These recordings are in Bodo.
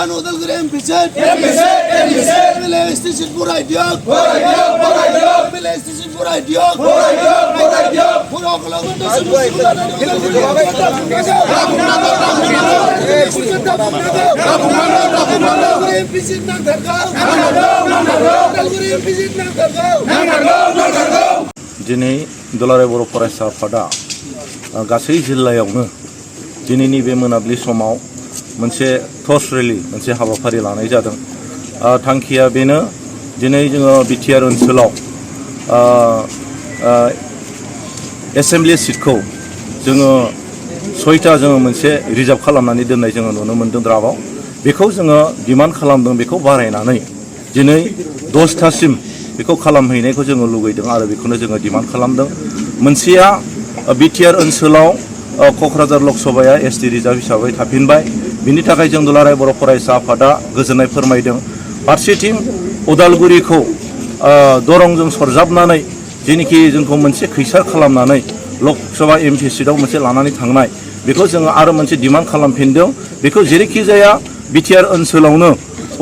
Hakan Odalgiri MP'sin. Emile station buray diyor. Emile station buray diyor. Pura okulun da sınıfından Odalgiri MP'sin दिनै दुलाराय बर' फरायसा आफादा गासै जिल्लायावनो दिनैनि बे मोनाबिलि समाव मोनसे टर्च रेली मोनसे हाबाफारि लानाय जादों। थांखिया बेनो दिनै जोङो बिटिआर ओनसोलाव एसेम्बलि सिटखौ जोङो 6टा जोङो मोनसे रिजार्भ खालामनानै दोननाय जोङो नुनो मोनदों द्राफ्टआव। बेखौ जोङो डिमान्ड खालामदों, बेखौ बारायनानै दिनै 10टासिम बेखौ खालामहैनायखौ जोङो लुगैदों आरो बेखौनो जोङो डिमान्ड खालामदों। मोनसेया बिटिआर ओनसोलाव क'क्राझार लकसभाया एसटि रिजार्भ हिसाबै थाफिनबाय। बिनि थाखाय जों दुलाराय बर' फरायसा आफादा गोजोननाय फोरमायदों। फारसेथिं उदालगुरिखौ दरंजों सरजाबनानै जेनिखि जोंखौ मोनसे खैसार खालामनानै लकसभा एमपि सिटआव मोनसे लानानै थांनाय, बेखौ जोङो आरो मोनसे डिमान्ड खालामफिनदों। बेखौ जेरैखि जाया बिटिआर ओनसोलावनो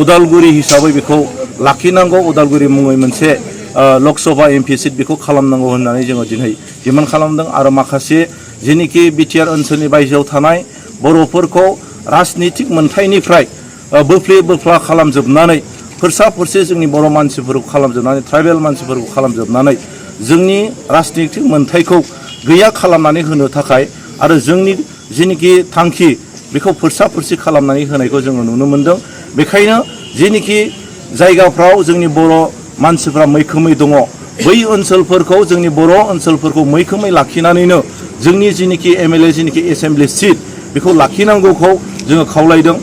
उदालगुरि हिसाबै बेखौ लाखिनांगौ, उदालगुरि मुङै मोनसे लकसभा एमपि सिट बेखौ खालामनांगौ होननानै जोङो दिनै डिमान्ड खालामदों। आरो माखासे जेनिखि बिटिआर ओनसोलनि बायजोआव थानाय बर'फोरखौ राजनितिक मोनथायनिफ्राय बोफ्ला खालामजोबनानै फोरसा फोरसे जोंनि बर' मानसिफोरखौ खालामजोबनानै, ट्राइबेल मानसिफोरखौ खालामजोबनानै जोंनि राजनितिक मोनथायखौ गैया खालामनानै होनो थाखाय आरो जोंनि जेनिखि थांखि बेखौ फोरसा फोरसि खालामनानै होनायखौ जोङो नुनो मोनदों। बेखायनो जेनिखि जायगाफ्राव जोंनि बर' मानसिफ्रा मैखोमै दङ, बै ओनसोलफोरखौ जोंनि बर' ओनसोलफोरखौ मैखोमै लाखिनानैनो जोंनि जेनिखि एमएलए जेनिखि एसेम्बलि सिट बेखौ लाखिनांगौखौ जोङो खावलायदों।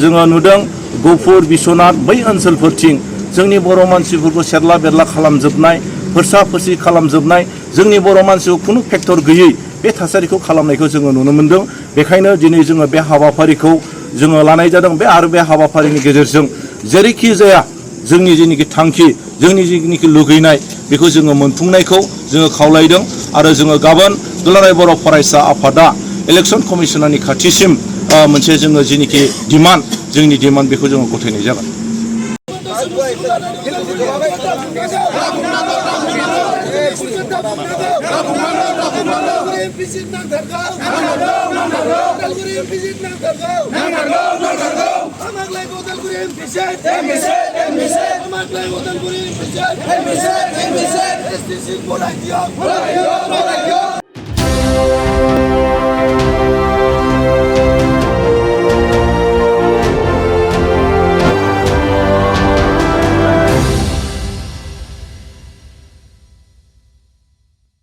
जोङो नुदों गहपुर, बिश्वनाथ बै ओनसोलफोरथिं जोंनि बर' मानसिफोरखौ सेरला बेरला खालामजोबनाय, फोरसा फोरसि खालामजोबनाय, जोंनि बर' मानसिखौ खुनु फेक्टर गैयै बे थासारिखौ खालामनायखौ जोङो नुनो मोनदों। बेखायनो दिनै जोङो बे हाबाफारिखौ जोङो लानाय जादों। आरो बे हाबाफारिनि गेजेरजों जेरैखि जाया जोंनि जेनिखि थांखि, जोंनि जेनिखि लुगैनाय बेखौ जोङो मोनफुंनायखौ जोङो खावलायदों। आरो जोङो गाबोन दुलाराय बर' फरायसा आफादा इलेक्सन कमिसनारनि खाथिसिम मोनसे जोङो जेनिखि डिमान्ड, जोंनि डिमान्ड बेखौ जोङो गथायनाय जागोन। Odalgiri